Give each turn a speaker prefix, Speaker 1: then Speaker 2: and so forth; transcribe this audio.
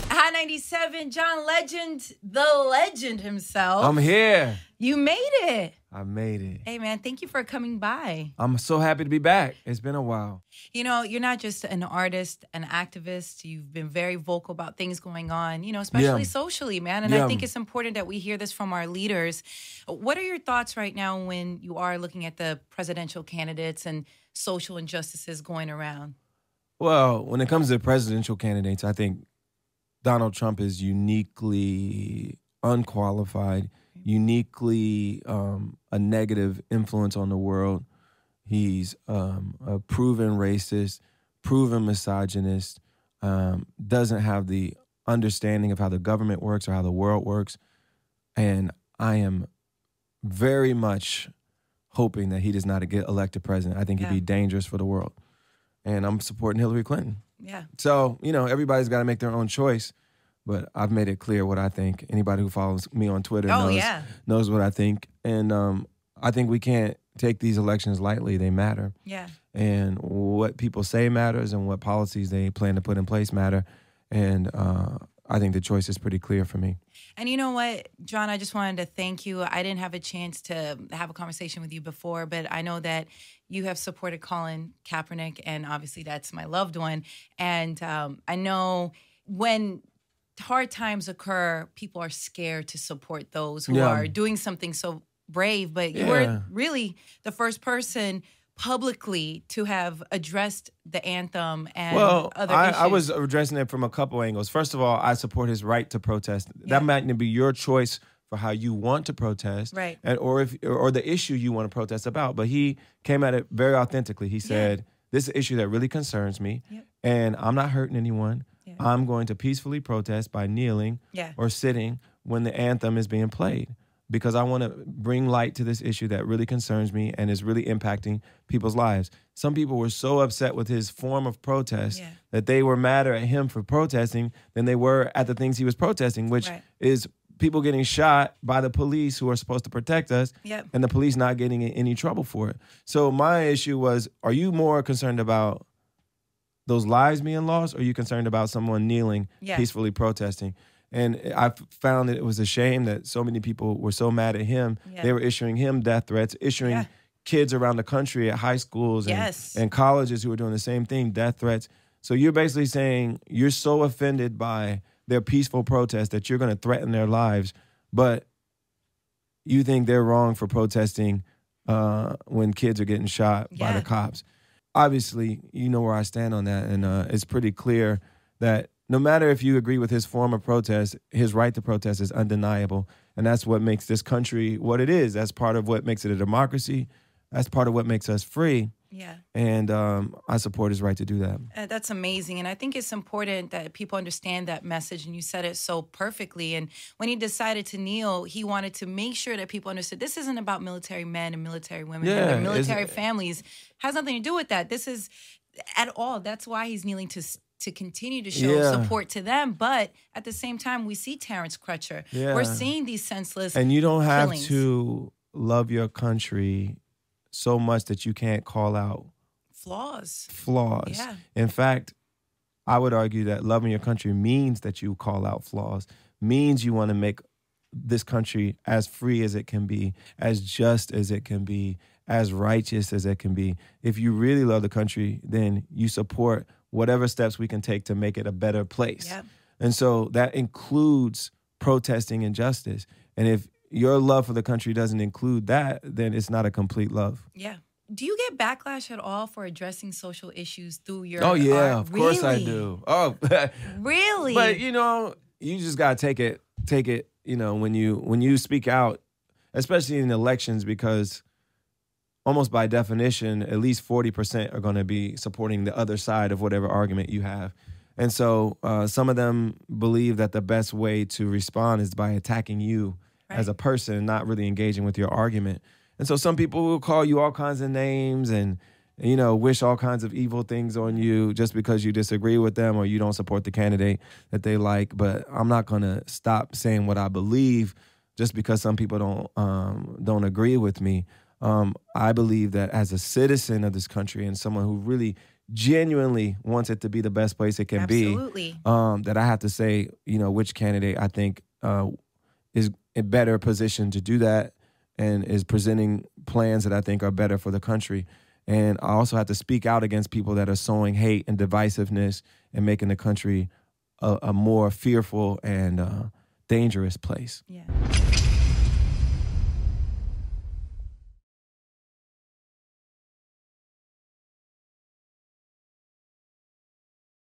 Speaker 1: High 97, John Legend, the legend himself.
Speaker 2: I'm here.
Speaker 1: You made it.
Speaker 2: I made it.
Speaker 1: Hey, man, thank you for coming by.
Speaker 2: I'm so happy to be back. It's been a while.
Speaker 1: You know, you're not just an artist, an activist. You've been very vocal about things going on, you know, especially socially, man. And I think it's important that we hear this from our leaders. What are your thoughts right now when you are looking at the presidential candidates and social injustices going around?
Speaker 2: Well, when it comes to presidential candidates, I think Donald Trump is uniquely unqualified, uniquely a negative influence on the world. He's a proven racist, proven misogynist, doesn't have the understanding of how the government works or how the world works. And I am very much hoping that he does not get elected president. I think he'd be dangerous for the world. And I'm supporting Hillary Clinton.
Speaker 1: Yeah.
Speaker 2: So, you know, everybody's got to make their own choice. But I've made it clear what I think. Anybody who follows me on Twitter knows what I think. And I think we can't take these elections lightly. They matter.
Speaker 1: Yeah.
Speaker 2: And what people say matters, and what policies they plan to put in place matter. And I think the choice is pretty clear for me.
Speaker 1: And you know what, John, I just wanted to thank you. I didn't have a chance to have a conversation with you before, but I know that you have supported Colin Kaepernick, and obviously that's my loved one. And I know when hard times occur, people are scared to support those who are doing something so brave, but you were really the first person publicly to have addressed the anthem and other issues.
Speaker 2: I was addressing it from a couple angles. First of all, I support his right to protest. That might be your choice for how you want to protest,
Speaker 1: right?
Speaker 2: And or the issue you want to protest about. But he came at it very authentically. He said, "This is an issue that really concerns me, and I'm not hurting anyone. I'm going to peacefully protest by kneeling or sitting when the anthem is being played, because I want to bring light to this issue that really concerns me and is really impacting people's lives." Some people were so upset with his form of protest that they were madder at him for protesting than they were at the things he was protesting, which is people getting shot by the police who are supposed to protect us, and the police not getting in any trouble for it. So my issue was, are you more concerned about those lives being lost, or are you concerned about someone kneeling, peacefully protesting? And I found that it was a shame that so many people were so mad at him. They were issuing him death threats, issuing kids around the country at high schools and colleges who were doing the same thing, death threats. So you're basically saying you're so offended by their peaceful protest that you're going to threaten their lives, but you think they're wrong for protesting when kids are getting shot by the cops. Obviously, you know where I stand on that, and it's pretty clear that no matter if you agree with his form of protest, his right to protest is undeniable, and that's what makes this country what it is. That's part of what makes it a democracy. That's part of what makes us free.
Speaker 1: Yeah.
Speaker 2: And I support his right to do that.
Speaker 1: That's amazing. And I think it's important that people understand that message. And you said it so perfectly. And when he decided to kneel, he wanted to make sure that people understood this isn't about military men and military women and their military families. Has nothing to do with that. This is at all. That's why he's kneeling to continue to show support to them. But at the same time, we see Terrence Crutcher. We're seeing these senseless
Speaker 2: And you don't have
Speaker 1: killings.
Speaker 2: to love your country so much that you can't call out
Speaker 1: flaws.
Speaker 2: Yeah. In fact, I would argue that loving your country means that you call out flaws, means you want to make this country as free as it can be, as just as it can be, as righteous as it can be. If you really love the country, then you support whatever steps we can take to make it a better place. And so that includes protesting injustice. And if your love for the country doesn't include that, then it's not a complete love.
Speaker 1: Yeah. Do you get backlash at all for addressing social issues through your
Speaker 2: art?
Speaker 1: Of
Speaker 2: course I do. Oh,
Speaker 1: really?
Speaker 2: But you know, you just gotta take it. You know, when you speak out, especially in elections, because almost by definition, at least 40% are going to be supporting the other side of whatever argument you have. And so some of them believe that the best way to respond is by attacking you as a person, not really engaging with your argument. And so some people will call you all kinds of names and, you know, wish all kinds of evil things on you just because you disagree with them or you don't support the candidate that they like. But I'm not going to stop saying what I believe just because some people don't agree with me. I believe that as a citizen of this country and someone who really genuinely wants it to be the best place it can be, that I have to say, which candidate I think is in better position to do that and is presenting plans that I think are better for the country. And I also have to speak out against people that are sowing hate and divisiveness and making the country a more fearful and dangerous place.
Speaker 1: Yeah.